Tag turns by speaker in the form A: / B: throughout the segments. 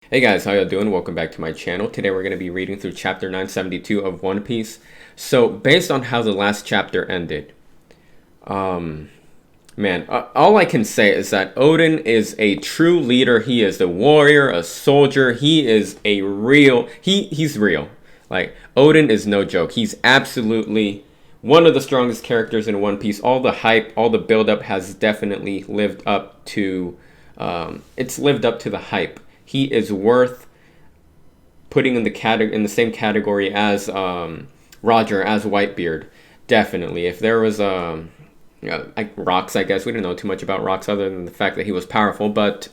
A: Hey guys, how y'all doing? Welcome back to my channel. Today we're going to be reading through chapter 972 of One Piece. So, based on how the last chapter ended, all I can say is that Oden is a true leader. He is a warrior, a soldier. He is a real, he's real. Like, Oden is no joke. He's absolutely one of the strongest characters in One Piece. All the hype, all the build-up has definitely lived up to, it's lived up to the hype. He is worth putting in the same category as Roger, as Whitebeard. Definitely. If there was like Rocks, I guess we didn't know too much about Rocks other than the fact that he was powerful. But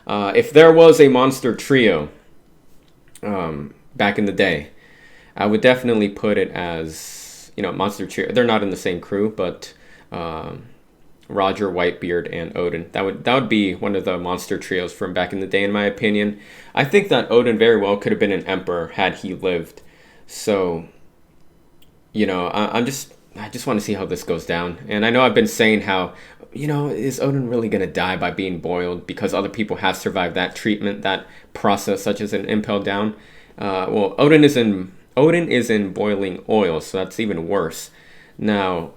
A: if there was a monster trio back in the day, I would definitely put it as monster trio. They're not in the same crew, but Roger, Whitebeard, and Oden. That would be one of the monster trios from back in the day, in my opinion. I think that Oden very well could have been an emperor had he lived. So, I just want to see how this goes down. And I know I've been saying how, is Oden really gonna die by being boiled because other people have survived that treatment, that process, such as an impel down. Well, Oden is in boiling oil, so that's even worse. Now,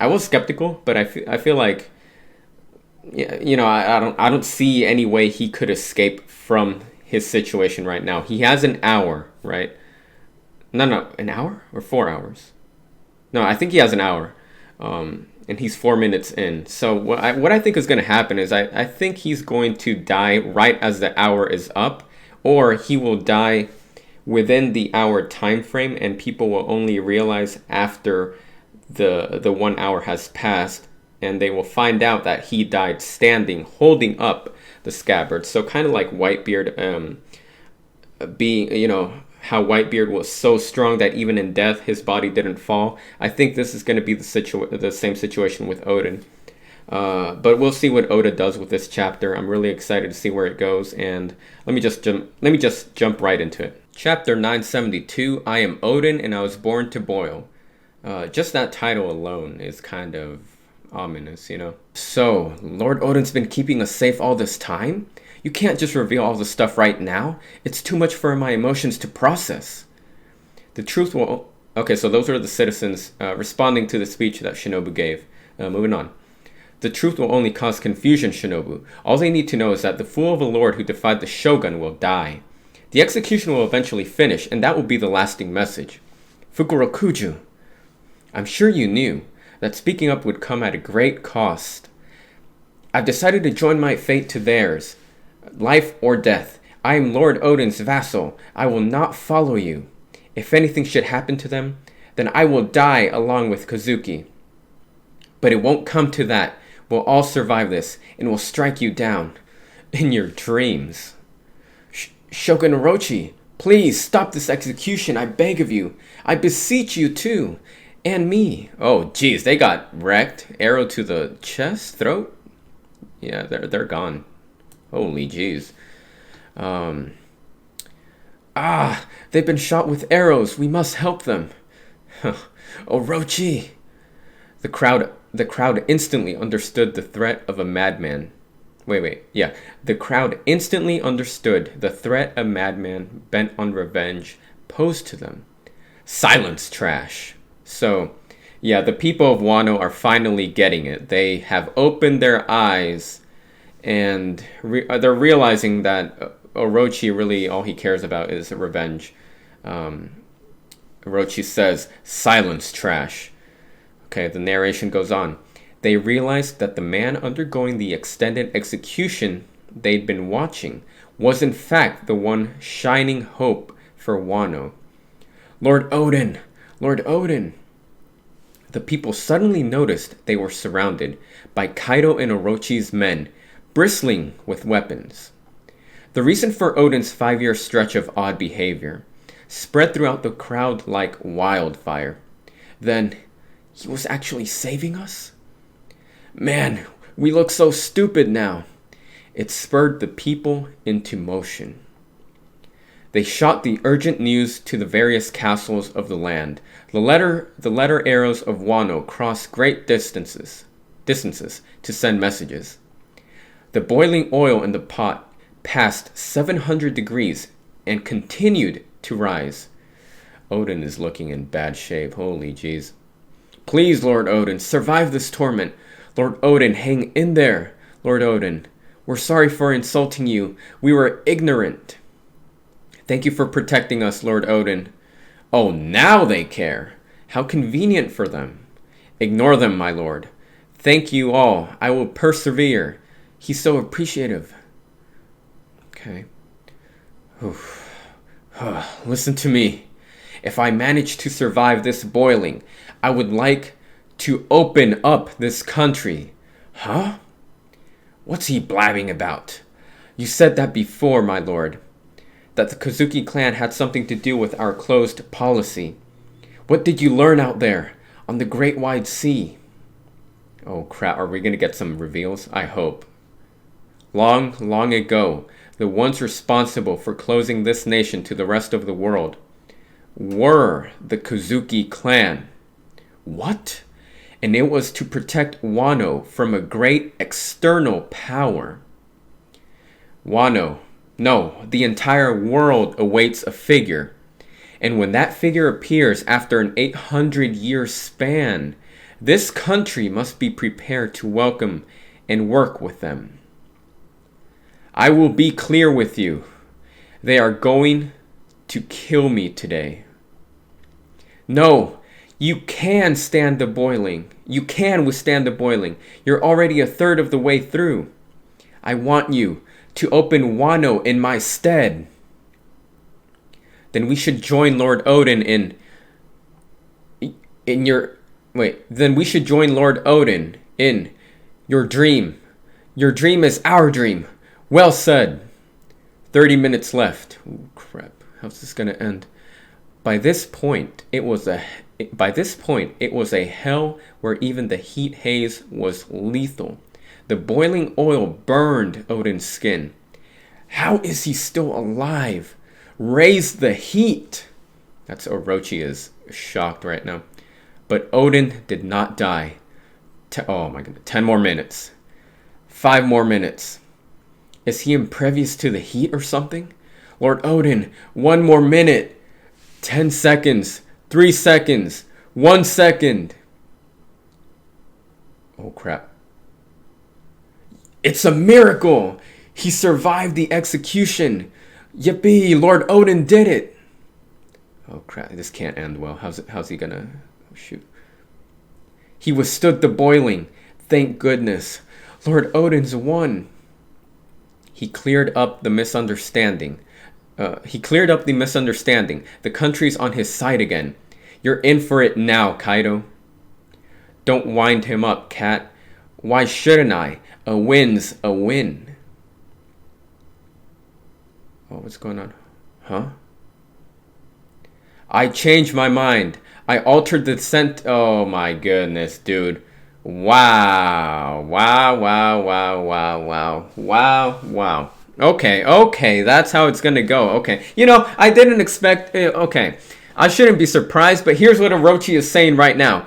A: I was skeptical, but I feel like, yeah, I don't see any way he could escape from his situation right now. He has an hour, right? No, an hour or 4 hours? No, I think he has an hour, and he's 4 minutes in. So what I think is going to happen is I think he's going to die right as the hour is up, or he will die within the hour time frame, and people will only realize after the 1 hour has passed, and they will find out that he died standing, holding up the scabbard. So kind of like Whitebeard, being, how Whitebeard was so strong that even in death his body didn't fall. I think this is going to be the same situation with Oden. But we'll see what Oda does with this chapter. I'm really excited to see where it goes, and let me just jump right into it. Chapter 972. I am Oden, and I was born to boil. Just that title alone is kind of ominous, So, Lord Oden's been keeping us safe all this time? You can't just reveal all the stuff right now. It's too much for my emotions to process. The truth will... Okay, so those are the citizens responding to the speech that Shinobu gave. Moving on. The truth will only cause confusion, Shinobu. All they need to know is that the fool of a lord who defied the shogun will die. The execution will eventually finish, and that will be the lasting message. Fukurokuju. I'm sure you knew that speaking up would come at a great cost. I've decided to join my fate to theirs. Life or death. I am Lord Oden's vassal. I will not follow you. If anything should happen to them, then I will die along with Kozuki. But it won't come to that. We'll all survive this, and we'll strike you down. In your dreams. Shogun Orochi, please stop this execution, I beg of you. I beseech you too. And me. Oh, geez, they got wrecked. Arrow to the chest, throat. Yeah, they're gone. Holy jeez. They've been shot with arrows. We must help them. Orochi. The crowd instantly understood the threat of a madman. Yeah. The crowd instantly understood the threat a madman bent on revenge posed to them. Silence, trash. So, yeah, the people of Wano are finally getting it. They have opened their eyes, and they're realizing that Orochi really, all he cares about is revenge. Orochi says, silence, trash. Okay, the narration goes on. They realized that the man undergoing the extended execution they'd been watching was in fact the one shining hope for Wano. Lord Oden! Lord Oden! The people suddenly noticed they were surrounded by Kaido and Orochi's men, bristling with weapons. The reason for Oden's 5-year stretch of odd behavior spread throughout the crowd like wildfire. Then, he was actually saving us? Man, we look so stupid now. It spurred the people into motion. They shot the urgent news to the various castles of the land. The letter arrows of Wano crossed great distances to send messages. The boiling oil in the pot past 700 degrees and continued to rise. Odin is looking in bad shape. Holy jeez. Please, Lord Odin, survive this torment. Lord Odin, hang in there. Lord Odin, we're sorry for insulting you. We were ignorant. Thank you for protecting us, Lord Odin. Oh, now they care. How convenient for them. Ignore them, my lord. Thank you all. I will persevere. He's so appreciative. Okay. Listen to me. If I manage to survive this boiling, I would like to open up this country. Huh? What's he blabbing about? You said that before, my lord. That the Kozuki clan had something to do with our closed policy. What did you learn out there on the great wide sea? Oh crap, are we going to get some reveals? I hope. Long, long ago, the ones responsible for closing this nation to the rest of the world were the Kozuki clan. What? And it was to protect Wano from a great external power. Wano, no, the entire world awaits a figure. And when that figure appears after an 800-year span, this country must be prepared to welcome and work with them. I will be clear with you. They are going to kill me today. No, you can stand the boiling. You can withstand the boiling. You're already a third of the way through. I want you to open Wano in my stead. Then we should join Lord Odin Then we should join Lord Odin in your dream. Your dream is our dream. Well said. 30 minutes left. Oh crap. How's this gonna end? By this point, it was a hell where even the heat haze was lethal. The boiling oil burned Odin's skin. How is he still alive? Raise the heat. That's Orochi is shocked right now. But Odin did not die. Oh my goodness. 10 more minutes. 5 more minutes. Is he impervious to the heat or something? Lord Odin, 1 more minute. 10 seconds. 3 seconds. 1 second. Oh crap. It's a miracle. He survived the execution. Yippee, Lord Odin did it. Oh crap, this can't end well. How's he gonna... Oh, shoot. He withstood the boiling. Thank goodness. Lord Odin's won. He cleared up the misunderstanding. The country's on his side again. You're in for it now, Kaido. Don't wind him up, cat. Why shouldn't I? A win's a win. Oh, what's going on? Huh? I changed my mind. I altered the scent. Oh my goodness, dude. Wow. Wow. Okay, that's how it's gonna go. Okay, I didn't expect. Okay, I shouldn't be surprised, but here's what Orochi is saying right now.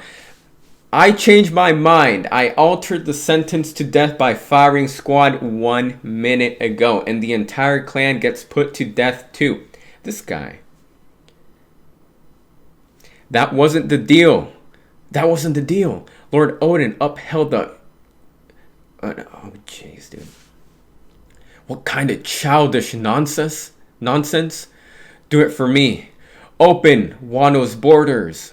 A: I changed my mind. I altered the sentence to death by firing squad 1 minute ago, and the entire clan gets put to death too. This guy. That wasn't the deal. Lord Odin upheld the... oh, jeez, dude. What kind of childish nonsense? Do it for me. Open Wano's borders.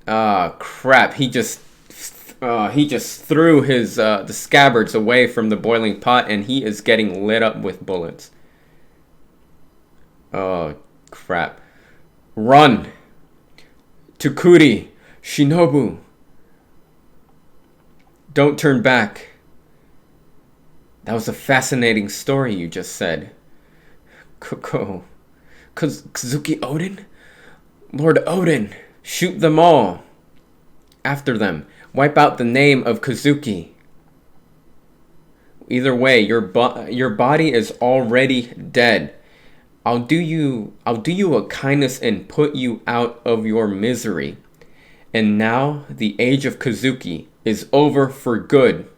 A: Ah, crap. He just threw his the scabbards away from the boiling pot, and he is getting lit up with bullets. Oh, crap. Run. Tukuri. Shinobu. Don't turn back. That was a fascinating story you just said. Kozuki Odin? Lord Odin, shoot them all. After them, wipe out the name of Kozuki. Either way, your body is already dead. I'll do you a kindness and put you out of your misery. And now the age of Kozuki is over for good,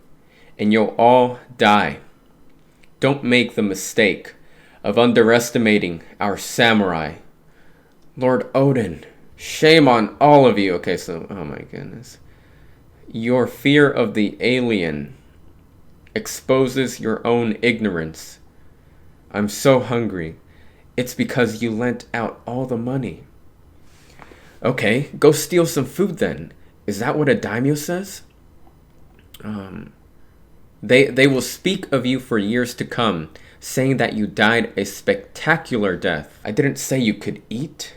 A: and you'll all die. Don't make the mistake of underestimating our samurai. Lord Odin, shame on all of you. Okay, so, oh my goodness. Your fear of the alien exposes your own ignorance. I'm so hungry. It's because you lent out all the money. Okay, go steal some food then. Is that what a daimyo says? They will speak of you for years to come, saying that you died a spectacular death. I didn't say you could eat.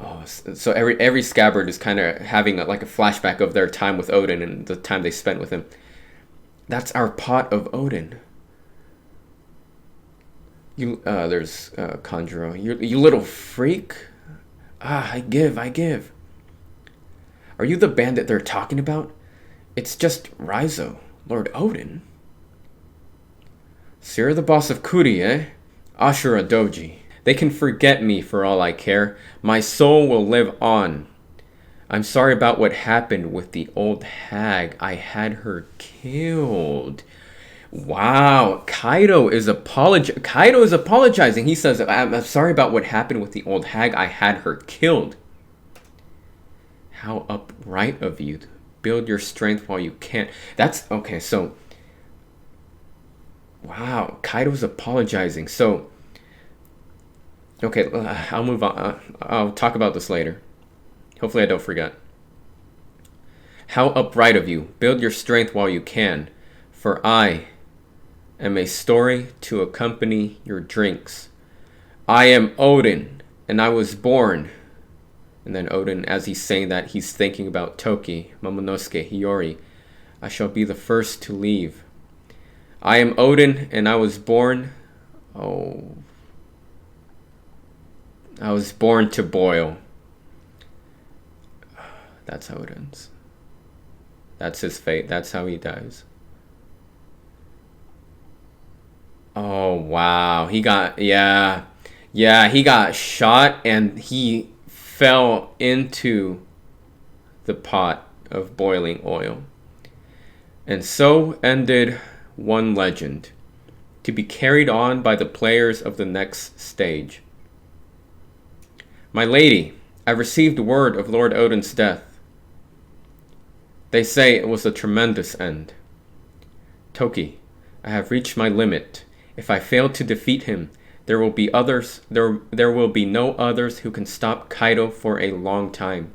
A: Oh, so every scabbard is kind of having like a flashback of their time with Odin and the time they spent with him. That's our pot of Odin. There's Conjuro. You little freak. I give. Are you the bandit they're talking about? It's just Raizo, Lord Odin. So you're the boss of Kuri, eh? Ashura Doji. They can forget me for all I care. My soul will live on. I'm sorry about what happened with the old hag. I had her killed. Wow, Kaido is apologizing. He says, I'm sorry about what happened with the old hag. I had her killed. How upright of you. Build your strength while you can. That's, okay, so, wow, Kaido's apologizing. So, okay, I'll move on. I'll talk about this later. Hopefully I don't forget. How upright of you. Build your strength while you can. For I am a story to accompany your drinks. I am Odin, and I was born. And then Odin, as he's saying that, he's thinking about Toki, Momonosuke, Hiyori. I shall be the first to leave. I am Odin, and I was born... Oh... I was born to boil. That's how it ends. That's his fate. That's how he dies. Oh, wow. He got... Yeah, he got shot, and he fell into the pot of boiling oil. And so ended one legend, to be carried on by the players of the next stage. My lady, I received word of Lord Odin's death. They say it was a tremendous end. Toki, I have reached my limit. If I fail to defeat him, there will be others. There will be no others who can stop Kaido for a long time.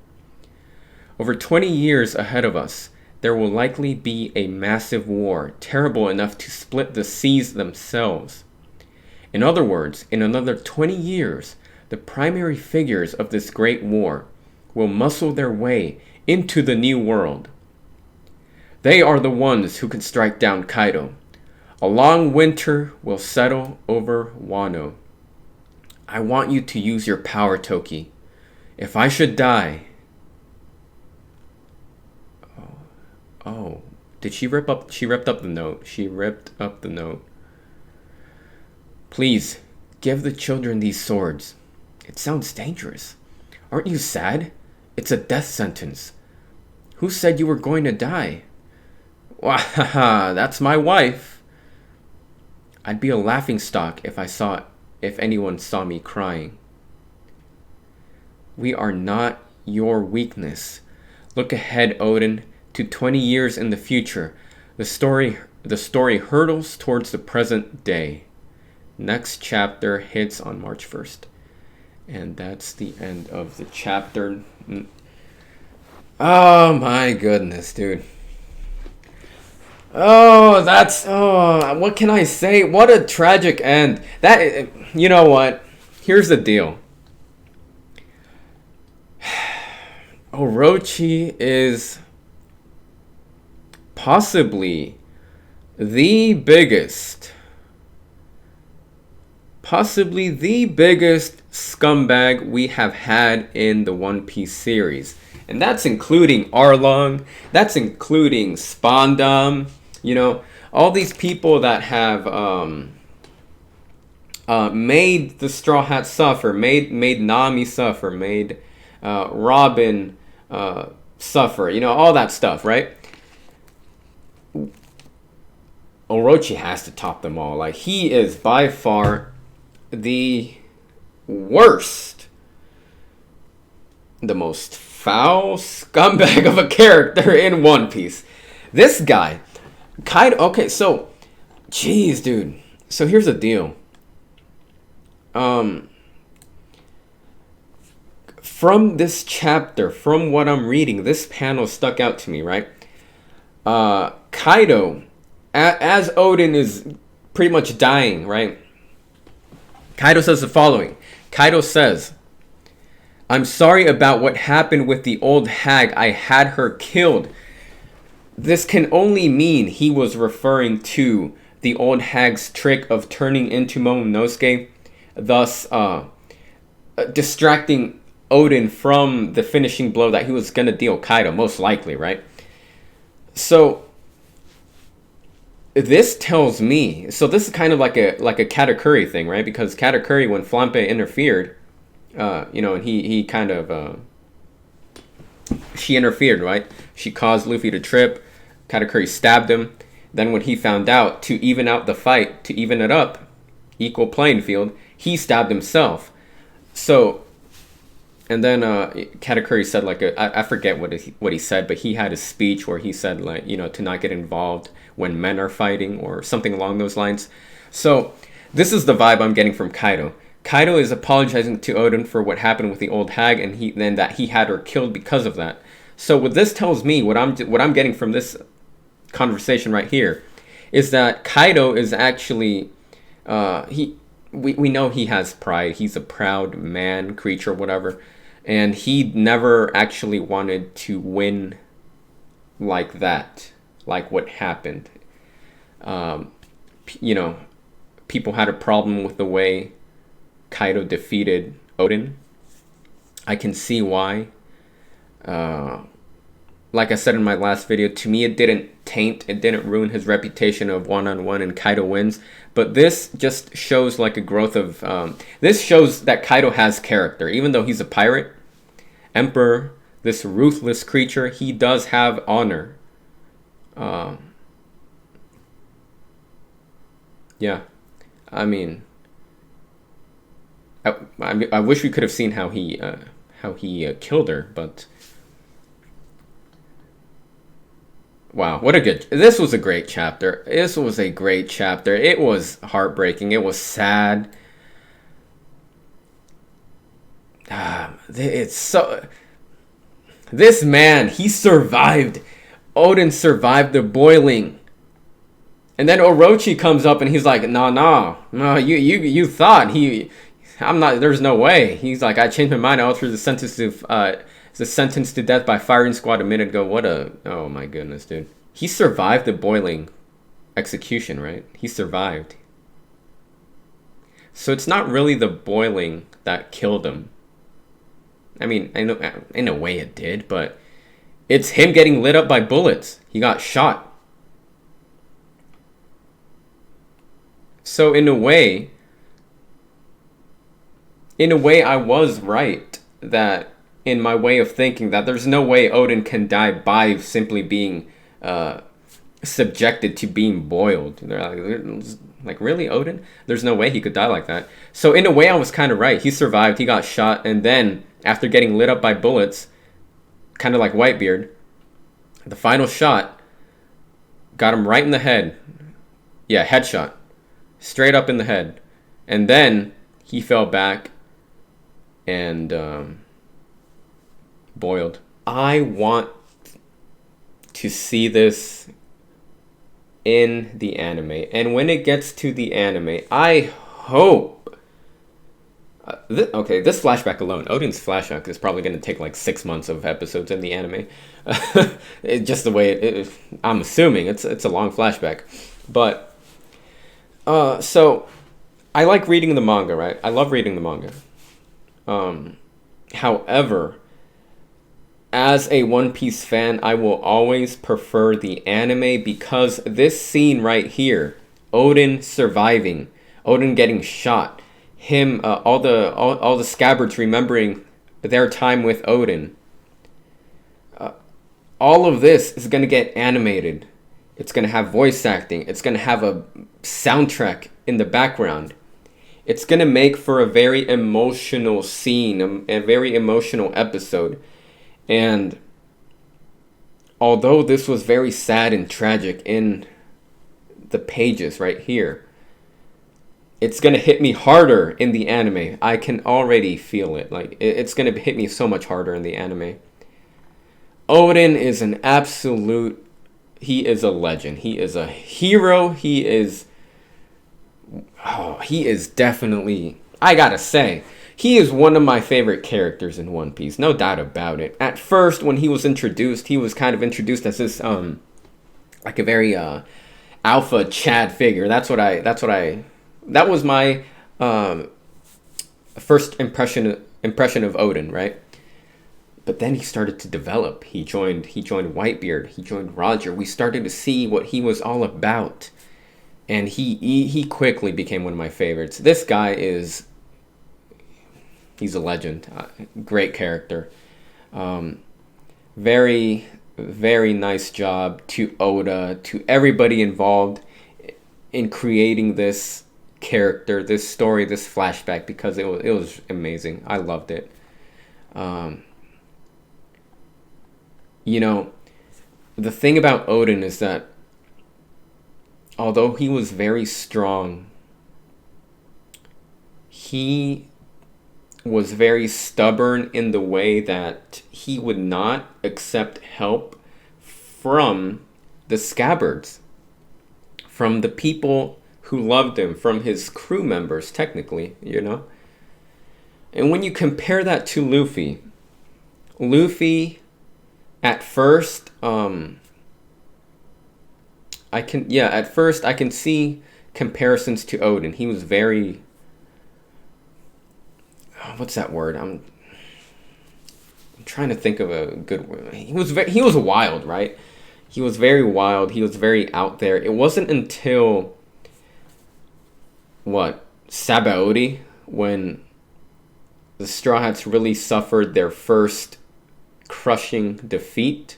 A: Over 20 years ahead of us, there will likely be a massive war, terrible enough to split the seas themselves. In other words, in another 20 years, the primary figures of this great war will muscle their way into the new world. They are the ones who can strike down Kaido. A long winter will settle over Wano. I want you to use your power, Toki. If I should die... Oh, did she rip up? She ripped up the note. She ripped up the note. Please, give the children these swords. It sounds dangerous. Aren't you sad? It's a death sentence. Who said you were going to die? Wahaha, that's my wife. I'd be a laughingstock if anyone saw me crying. We are not your weakness. Look ahead, Odin, to 20 years in the future. The story hurtles towards the present day. Next chapter hits on March 1st. And that's the end of the chapter. Oh my goodness, dude. What can I say? What a tragic end. You know what? Here's the deal. Orochi is possibly the biggest scumbag we have had in the One Piece series. And that's including Arlong, that's including Spondam, all these people that have made the Straw Hat suffer, made Nami suffer, made Robin suffer, all that stuff, right? Orochi has to top them all. Like, he is by far the worst, the most foul scumbag of a character in One Piece. This guy, Kaido. Okay, so, jeez, dude. So here's the deal. From this chapter, from what I'm reading, this panel stuck out to me, right? Kaido, as Oden is pretty much dying, right? Kaido says the following. Kaido says, "I'm sorry about what happened with the old hag. I had her killed." This can only mean he was referring to the old hag's trick of turning into Momonosuke, thus distracting Oden from the finishing blow that he was going to deal Kaido, most likely, right? So this tells me, so this is kind of like a Katakuri thing, right? Because Katakuri, when Flampe interfered, and he kind of she interfered, right? She caused Luffy to trip. Katakuri stabbed him. Then when he found out, to even out the fight, to even it up, equal playing field, he stabbed himself. So, and then Katakuri said, like, I forget what he said, but he had a speech where he said, like, to not get involved when men are fighting or something along those lines. So this is the vibe I'm getting from Kaido. Kaido is apologizing to Oden for what happened with the old hag, and then that he had her killed because of that. So what this tells me, what I'm getting from this conversation right here, is that Kaido is actually we know he has pride. He's a proud man, creature, whatever, and he never actually wanted to win like that, like what happened. People had a problem with the way Kaido defeated Oden. I can see why. Like I said in my last video, to me it didn't ruin his reputation of one-on-one and Kaido wins. But this just shows like a growth of, this shows that Kaido has character. Even though he's a pirate, emperor, this ruthless creature, he does have honor. Yeah, I mean, I wish we could have seen how he killed her, but wow, this was a great chapter. This was a great chapter. It was heartbreaking. It was sad. This man, he survived. Oden survived the boiling. And then Orochi comes up and he's like, no, you thought there's no way. He's like, I changed my mind. I altered the sentence to death by firing squad a minute ago. Oh my goodness, dude. He survived the boiling execution, right? He survived. So it's not really the boiling that killed him. I mean, I know in a way it did, but it's him getting lit up by bullets. He got shot. So in a way, I was right that in my way of thinking that there's no way Oden can die by simply being subjected to being boiled. They're like, really, Oden? There's no way he could die like that. So in a way, I was kind of right. He survived. He got shot. And then after getting lit up by bullets, kind of like Whitebeard, the final shot got him right in the head. Yeah, headshot. Straight up in the head. And then he fell back and boiled. I want to see this in the anime. And when it gets to the anime, I hope... this flashback alone, Oden's flashback is probably going to take like 6 months of episodes in the anime. Just the way I'm assuming it's a long flashback. But... so, I like reading the manga, right? I love reading the manga. However, as a One Piece fan, I will always prefer the anime because this scene right here, Oden surviving, Oden getting shot, him, all the scabbards remembering their time with Oden. All of this is going to get animated. It's going to have voice acting. It's going to have a soundtrack in the background. It's going to make for a very emotional scene, a very emotional episode. And although this was very sad and tragic in the pages right here, it's going to hit me harder in the anime. I can already feel it. Like, it's going to hit me so much harder in the anime. ODEN is an absolute... He is a legend. He is a hero. He is definitely... I gotta say, he is one of my favorite characters in One Piece. No doubt about it. At first, when he was introduced, he was kind of introduced as this, like a very, alpha Chad figure. That was my first impression of ODEN, right? But then he started to develop. He joined Whitebeard. He joined Roger. We started to see what he was all about, and he quickly became one of my favorites. This guy he's a legend. Great character. Very, very nice job to Oda, to everybody involved in creating this character, this story, this flashback, because it was amazing. I loved it. You know, the thing about ODEN is that although he was very strong, he was very stubborn in the way that he would not accept help from the scabbards, from the people who loved him, from his crew members, technically, you know? And when you compare that to Luffy at first, I can see comparisons to ODEN. He was very... what's that word? I'm trying to think of a good word. He was wild, right? He was very wild. He was very out there. It wasn't until Sabaody, when the Straw Hats really suffered their first crushing defeat.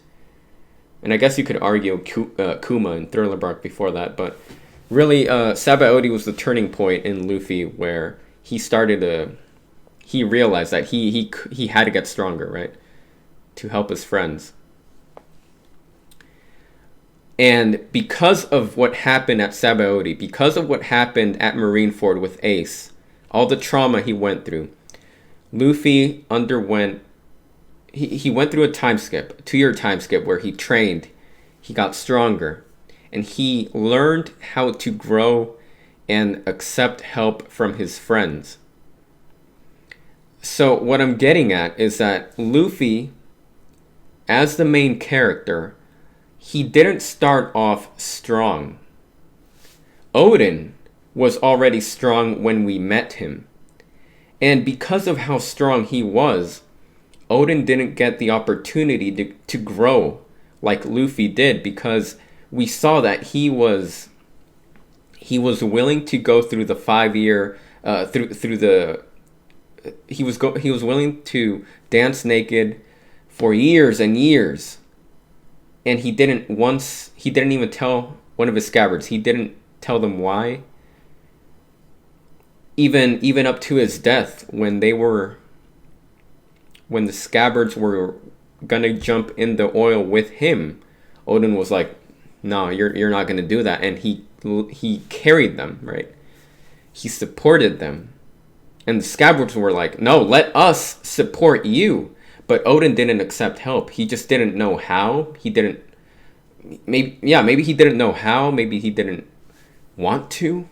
A: And I guess you could argue Kuma and Thriller Bark before that, but really Sabaody was the turning point in Luffy, where he realized that he had to get stronger, right? To help his friends. And because of what happened at Sabaody, because of what happened at Marineford with Ace, all the trauma he went through, Luffy underwent... He went through a 2-year time skip, where he trained, he got stronger, and he learned how to grow and accept help from his friends. So what I'm getting at is that Luffy, as the main character, he didn't start off strong. ODEN was already strong when we met him. And because of how strong he was, ODEN didn't get the opportunity to grow like Luffy did, because we saw that he was willing to go through the 5-year he was willing to dance naked for years and years, and he didn't even tell one of his scabbards. He didn't tell them why. Even up to his death, when the scabbards were gonna jump in the oil with him, ODEN was like, "No, you're not gonna do that," and he carried them, right? He supported them, and the scabbards were like, "No, let us support you." But ODEN didn't accept help. He just didn't know how. Maybe he didn't know how. Maybe he didn't want to.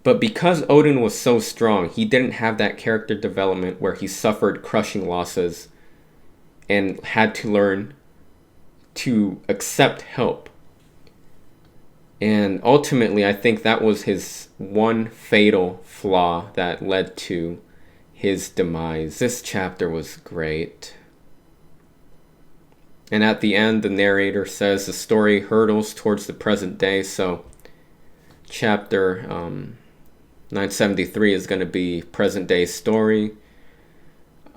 A: But because ODEN was so strong, he didn't have that character development where he suffered crushing losses and had to learn to accept help. And ultimately, I think that was his one fatal flaw that led to his demise. This chapter was great. And at the end, the narrator says the story hurtles towards the present day. So chapter 973 is going to be present day story.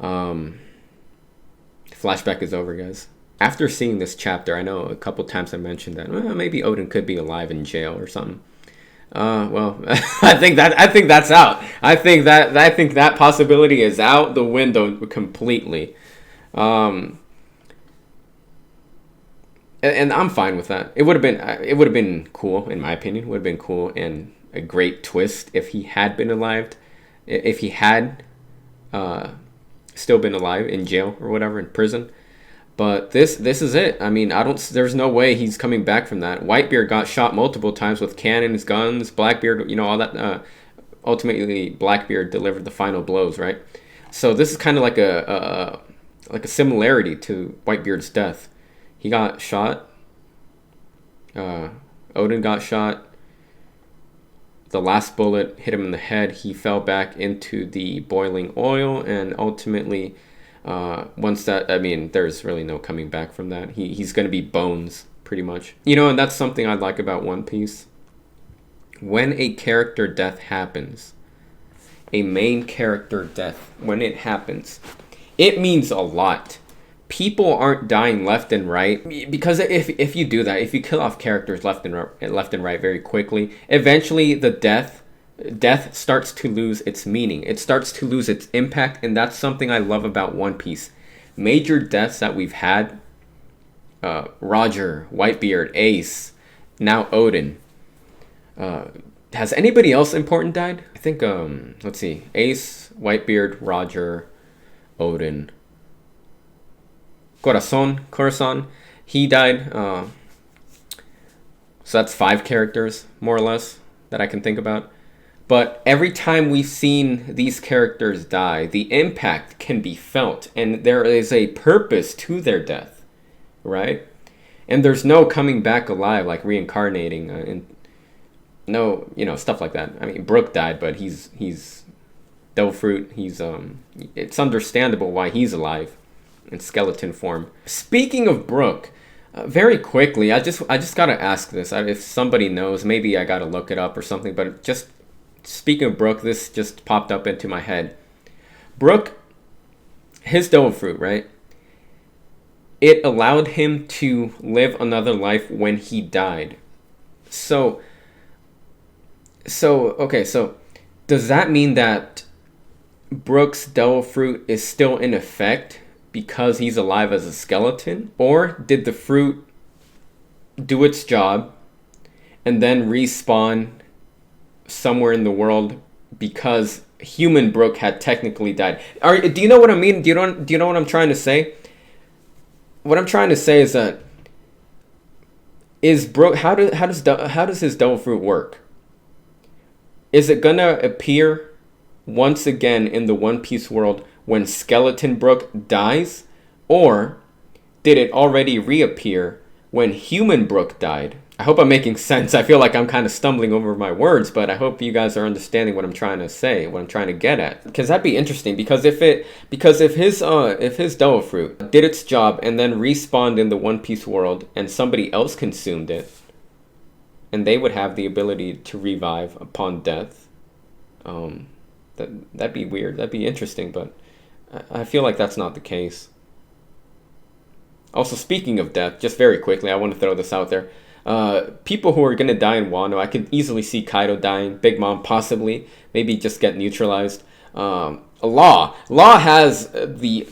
A: Flashback is over, guys. after seeing this chapter, I know a couple times I mentioned that maybe Odin could be alive in jail or something. Well, I think that's out. I think that possibility is out the window completely. And I'm fine with that. It would have been cool, in my opinion. It would have been cool and a great twist if he had been alive, if he had still been alive in jail or whatever, in prison. But this is it. I mean, there's no way he's coming back from that. Whitebeard got shot multiple times with cannons, guns. Blackbeard, all that. Ultimately, Blackbeard delivered the final blows, right? So this is kind of like a similarity to Whitebeard's death. He got shot. Odin got shot. The last bullet hit him in the head. He fell back into the boiling oil, and ultimately, once that, there's really no coming back from that. He's going to be bones, pretty much. And that's something I like about One Piece. When a character death happens, a main character death, when it happens, it means a lot. People aren't dying left and right, because if you do that, if you kill off characters left and right very quickly, eventually the death starts to lose its meaning. It starts to lose its impact, and that's something I love about One Piece. Major deaths that we've had, Roger, Whitebeard, Ace, now Odin. Has anybody else important died? I think, let's see, Ace, Whitebeard, Roger, Odin, Corazon, he died. So that's 5 characters, more or less, that I can think about. But every time we've seen these characters die, the impact can be felt, and there is a purpose to their death, right? And there's no coming back alive, like reincarnating, and no, stuff like that. I mean, Brook died, but he's Devil Fruit. It's understandable why he's alive in skeleton form. Speaking of Brook, very quickly, I just gotta ask this. If somebody knows, maybe I gotta look it up or something. But just speaking of Brook, this just popped up into my head. Brook, his Devil Fruit, right? It allowed him to live another life when he died. So does that mean that Brook's Devil Fruit is still in effect because he's alive as a skeleton? Or did the fruit do its job and then respawn somewhere in the world because human Brook had technically died? Do you know what I mean? Do you know what I'm trying to say? What I'm trying to say is that Brook, how does his Devil Fruit work? Is it gonna appear once again in the One Piece world when Skeleton Brook dies? Or did it already reappear when Human Brook died? I hope I'm making sense. I feel like I'm kind of stumbling over my words, but I hope you guys are understanding what I'm trying to say, what I'm trying to get at. Because that'd be interesting, because if his Devil Fruit did its job and then respawned in the One Piece world and somebody else consumed it, and they would have the ability to revive upon death, that'd be weird. That'd be interesting, but I feel like that's not the case. Also, speaking of death, just very quickly, I want to throw this out there. People who are going to die in Wano, I can easily see Kaido dying, Big Mom possibly, maybe just get neutralized. Law has the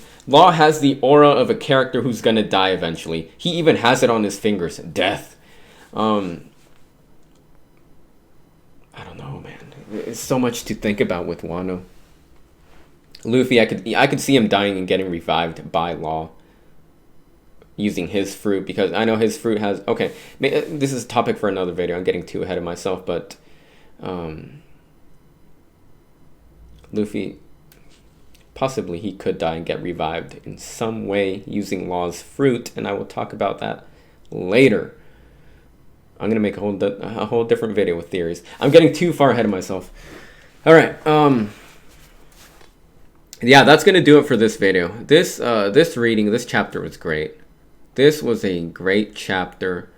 A: aura of a character who's going to die eventually. He even has it on his fingers. Death. I don't know, man. It's so much to think about with Wano. Luffy, I could see him dying and getting revived by Law, using his fruit, because I know his fruit has... Okay, this is a topic for another video. I'm getting too ahead of myself, but... Luffy, possibly he could die and get revived in some way using Law's fruit, and I will talk about that later. I'm going to make a whole different video with theories. I'm getting too far ahead of myself. Alright, yeah, that's going to do it for this video. This chapter was great. This was a great chapter.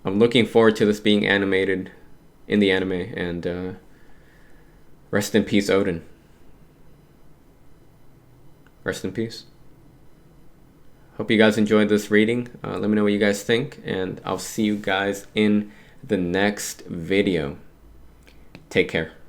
A: I'm looking forward to this being animated in the anime, and rest in peace, Odin. Rest in peace. Hope you guys enjoyed this reading. Let me know what you guys think, and I'll see you guys in the next video. Take care.